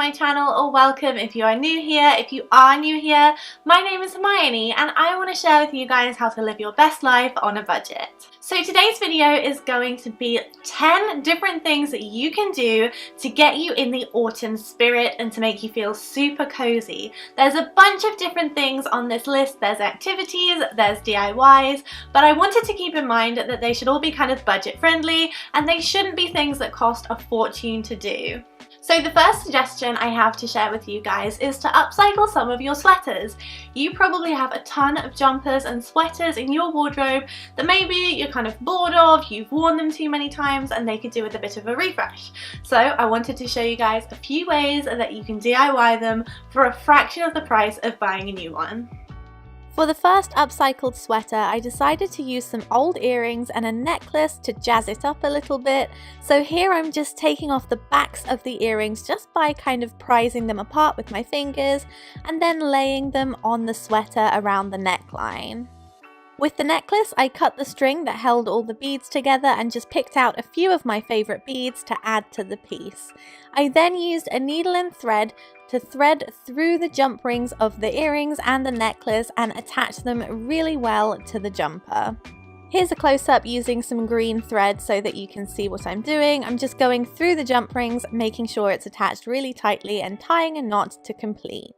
my channel, or welcome if you are new here. If you are new here, my name is Hermione and I want to share with you guys how to live your best life on a budget. So today's video is going to be 10 different things that you can do to get you in the autumn spirit and to make you feel super cozy. There's a bunch of different things on this list. There's activities, there's DIYs, but I wanted to keep in mind that they should all be kind of budget friendly and they shouldn't be things that cost a fortune to do. So the first suggestion I have to share with you guys is to upcycle some of your sweaters. You probably have a ton of jumpers and sweaters in your wardrobe that maybe you're kind of bored of, you've worn them too many times, and they could do with a bit of a refresh. So I wanted to show you guys a few ways that you can DIY them for a fraction of the price of buying a new one. For the first upcycled sweater, I decided to use some old earrings and a necklace to jazz it up a little bit. So here I'm just taking off the backs of the earrings just by kind of prizing them apart with my fingers and then laying them on the sweater around the neckline. With the necklace, I cut the string that held all the beads together and just picked out a few of my favourite beads to add to the piece. I then used a needle and thread to thread through the jump rings of the earrings and the necklace and attach them really well to the jumper. Here's a close-up using some green thread so that you can see what I'm doing. I'm just going through the jump rings, making sure it's attached really tightly and tying a knot to complete.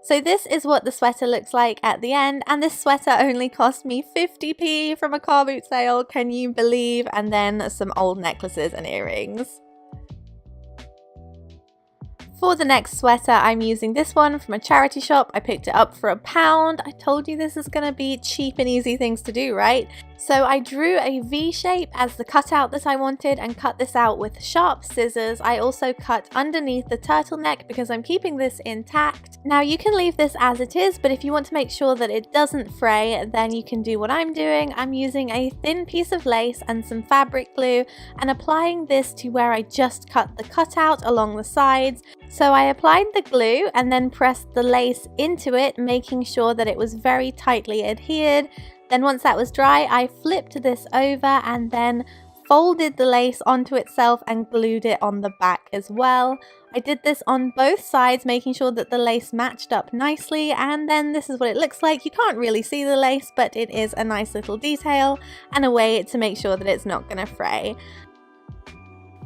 So this is what the sweater looks like at the end, and this sweater only cost me 50p from a car boot sale, can you believe? And then some old necklaces and earrings. For the next sweater, I'm using this one from a charity shop. I picked it up for £1. I told you this is going to be cheap and easy things to do, right? So I drew a V shape as the cutout that I wanted and cut this out with sharp scissors. I also cut underneath the turtleneck because I'm keeping this intact. Now you can leave this as it is, but if you want to make sure that it doesn't fray, then you can do what I'm doing. I'm using a thin piece of lace and some fabric glue and applying this to where I just cut the cutout along the sides. So I applied the glue and then pressed the lace into it, making sure that it was very tightly adhered. Then once that was dry, I flipped this over and then folded the lace onto itself and glued it on the back as well. I did this on both sides, making sure that the lace matched up nicely, and then this is what it looks like. You can't really see the lace, but it is a nice little detail and a way to make sure that it's not going to fray.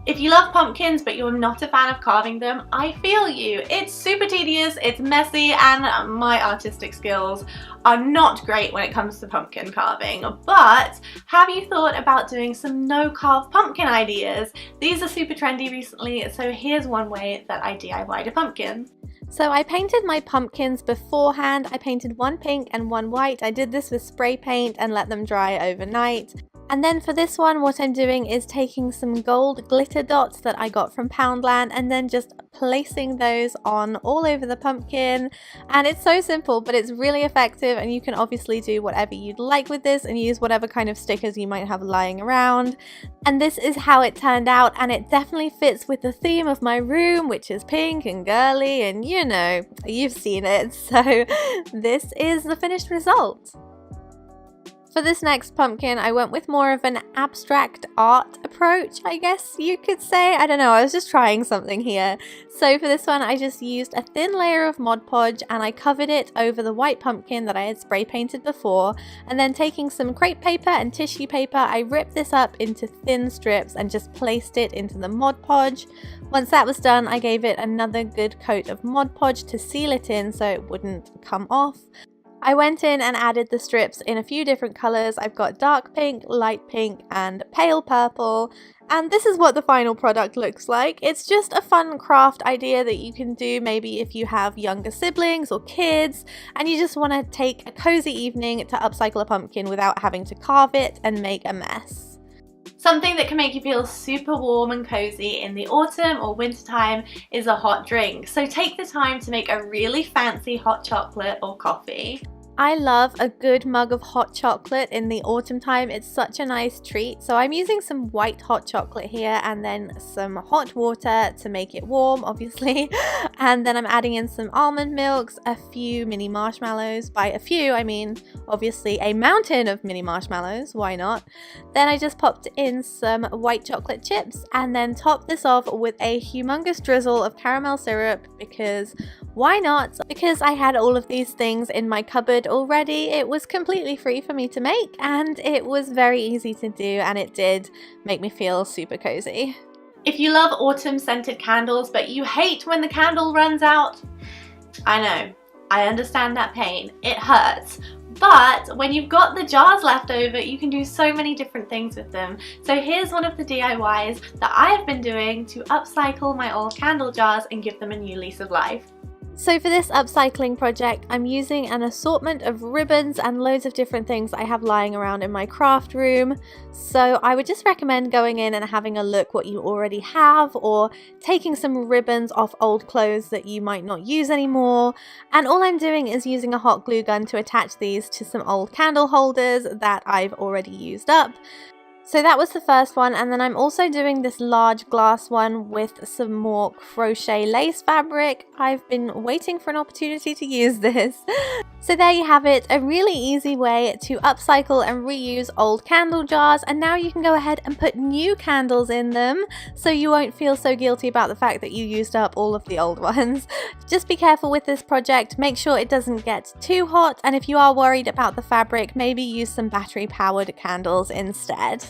If you love pumpkins but you're not a fan of carving them, I feel you. It's super tedious, it's messy, and my artistic skills are not great when it comes to pumpkin carving. But have you thought about doing some no-carve pumpkin ideas? These are super trendy recently, so here's one way that I DIY'd a pumpkin. So I painted my pumpkins beforehand. I painted one pink and one white. I did this with spray paint and let them dry overnight. And then for this one, what I'm doing is taking some gold glitter dots that I got from Poundland and then just placing those on all over the pumpkin. And it's so simple, but it's really effective, and you can obviously do whatever you'd like with this and use whatever kind of stickers you might have lying around. And this is how it turned out, and it definitely fits with the theme of my room, which is pink and girly, and you know, you've seen it. So this is the finished result. For this next pumpkin, I went with more of an abstract art approach, I guess you could say. I don't know, I was just trying something here. So for this one, I just used a thin layer of Mod Podge and I covered it over the white pumpkin that I had spray painted before. And then taking some crepe paper and tissue paper, I ripped this up into thin strips and just placed it into the Mod Podge. Once that was done, I gave it another good coat of Mod Podge to seal it in so it wouldn't come off. I went in and added the strips in a few different colours. I've got dark pink, light pink and pale purple, and this is what the final product looks like. It's just a fun craft idea that you can do maybe if you have younger siblings or kids and you just want to take a cozy evening to upcycle a pumpkin without having to carve it and make a mess. Something that can make you feel super warm and cozy in the autumn or winter time is a hot drink. So take the time to make a really fancy hot chocolate or coffee. I love a good mug of hot chocolate in the autumn time. It's such a nice treat. So I'm using some white hot chocolate here and then some hot water to make it warm, obviously. And then I'm adding in some almond milks, a few mini marshmallows. By a few, I mean obviously a mountain of mini marshmallows. Why not? Then I just popped in some white chocolate chips and then topped this off with a humongous drizzle of caramel syrup because why not? Because I had all of these things in my cupboard already. It was completely free for me to make and it was very easy to do, and it did make me feel super cozy. If you love autumn scented candles but you hate when the candle runs out, I know, I understand that pain. It hurts. But when you've got the jars left over, you can do so many different things with them. So here's one of the DIYs that I have been doing to upcycle my old candle jars and give them a new lease of life. So for this upcycling project, I'm using an assortment of ribbons and loads of different things I have lying around in my craft room. So I would just recommend going in and having a look what you already have, or taking some ribbons off old clothes that you might not use anymore. And all I'm doing is using a hot glue gun to attach these to some old candle holders that I've already used up. So that was the first one, and then I'm also doing this large glass one with some more crochet lace fabric. I've been waiting for an opportunity to use this. So there you have it, a really easy way to upcycle and reuse old candle jars, and now you can go ahead and put new candles in them so you won't feel so guilty about the fact that you used up all of the old ones. Just be careful with this project, make sure it doesn't get too hot, and if you are worried about the fabric, maybe use some battery powered candles instead.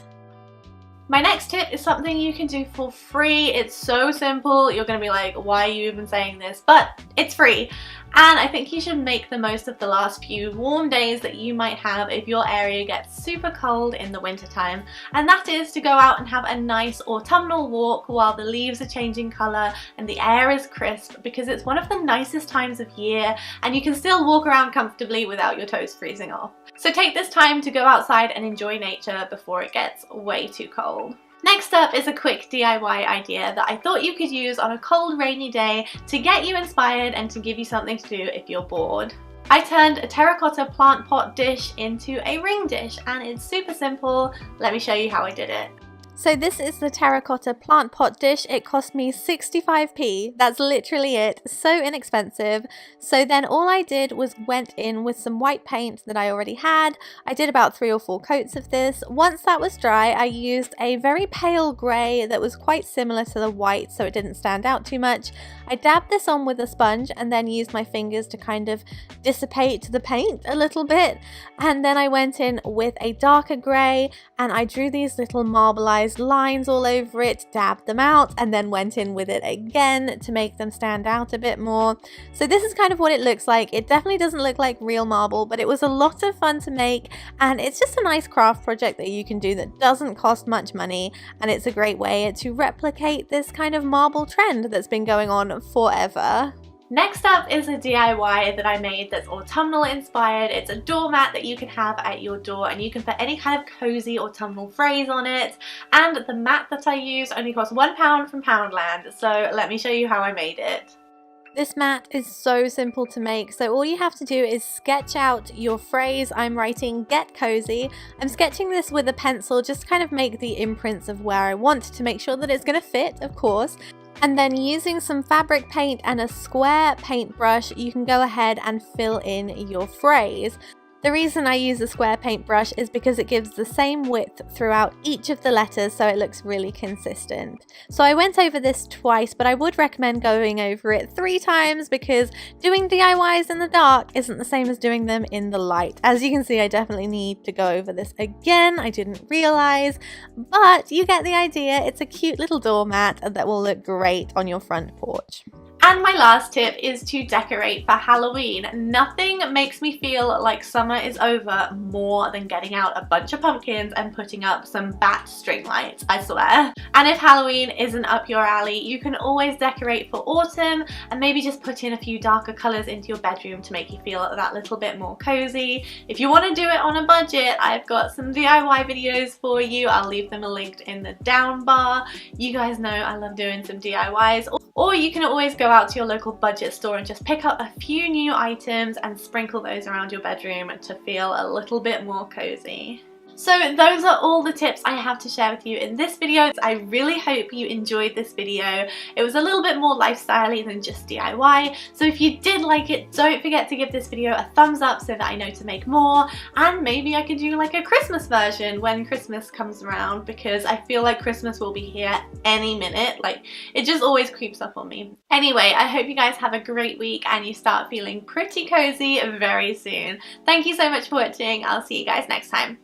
My next tip is something you can do for free. It's so simple. You're going to be like, why are you even saying this? But it's free. And I think you should make the most of the last few warm days that you might have if your area gets super cold in the wintertime. And that is to go out and have a nice autumnal walk while the leaves are changing colour and the air is crisp, because it's one of the nicest times of year and you can still walk around comfortably without your toes freezing off. So take this time to go outside and enjoy nature before it gets way too cold. Next up is a quick DIY idea that I thought you could use on a cold, rainy day to get you inspired and to give you something to do if you're bored. I turned a terracotta plant pot dish into a ring dish, and it's super simple. Let me show you how I did it. So this is the terracotta plant pot dish. It cost me 65p. That's literally it. So inexpensive. So then all I did was went in with some white paint that I already had. I did about 3 or 4 coats of this. Once that was dry, I used a very pale grey that was quite similar to the white, so it didn't stand out too much. I dabbed this on with a sponge and then used my fingers to kind of dissipate the paint a little bit. And then I went in with a darker grey and I drew these little marbleized lines all over it, dabbed them out, and then went in with it again to make them stand out a bit more. So this is kind of what it looks like. It definitely doesn't look like real marble, but it was a lot of fun to make, and it's just a nice craft project that you can do that doesn't cost much money, and it's a great way to replicate this kind of marble trend that's been going on forever. Next up is a DIY that I made that's autumnal inspired. It's a doormat that you can have at your door, and you can put any kind of cozy autumnal phrase on it. And the mat that I use only cost £1 from Poundland, so let me show you how I made it. This mat is so simple to make, so all you have to do is sketch out your phrase. I'm writing get cozy. I'm sketching this with a pencil just to kind of make the imprints of where I want to make sure that it's going to fit, of course. And then using some fabric paint and a square paintbrush, you can go ahead and fill in your phrase. The reason I use a square paintbrush is because it gives the same width throughout each of the letters, so it looks really consistent. So I went over this twice, but I would recommend going over it 3 times because doing DIYs in the dark isn't the same as doing them in the light. As you can see, I definitely need to go over this again. I didn't realize, but you get the idea. It's a cute little doormat that will look great on your front porch. And my last tip is to decorate for Halloween. Nothing makes me feel like summer is over more than getting out a bunch of pumpkins and putting up some bat string lights, I swear. And if Halloween isn't up your alley, you can always decorate for autumn and maybe just put in a few darker colours into your bedroom to make you feel that little bit more cozy. If you want to do it on a budget, I've got some DIY videos for you. I'll leave them linked in the down bar. You guys know I love doing some DIYs. Or you can always go out to your local budget store and just pick up a few new items and sprinkle those around your bedroom to feel a little bit more cozy. So those are all the tips I have to share with you in this video. I really hope you enjoyed this video. It was a little bit more lifestyle-y than just DIY. So if you did like it, don't forget to give this video a thumbs up so that I know to make more. And maybe I could do like a Christmas version when Christmas comes around, because I feel like Christmas will be here any minute. Like, it just always creeps up on me. Anyway, I hope you guys have a great week and you start feeling pretty cozy very soon. Thank you so much for watching. I'll see you guys next time.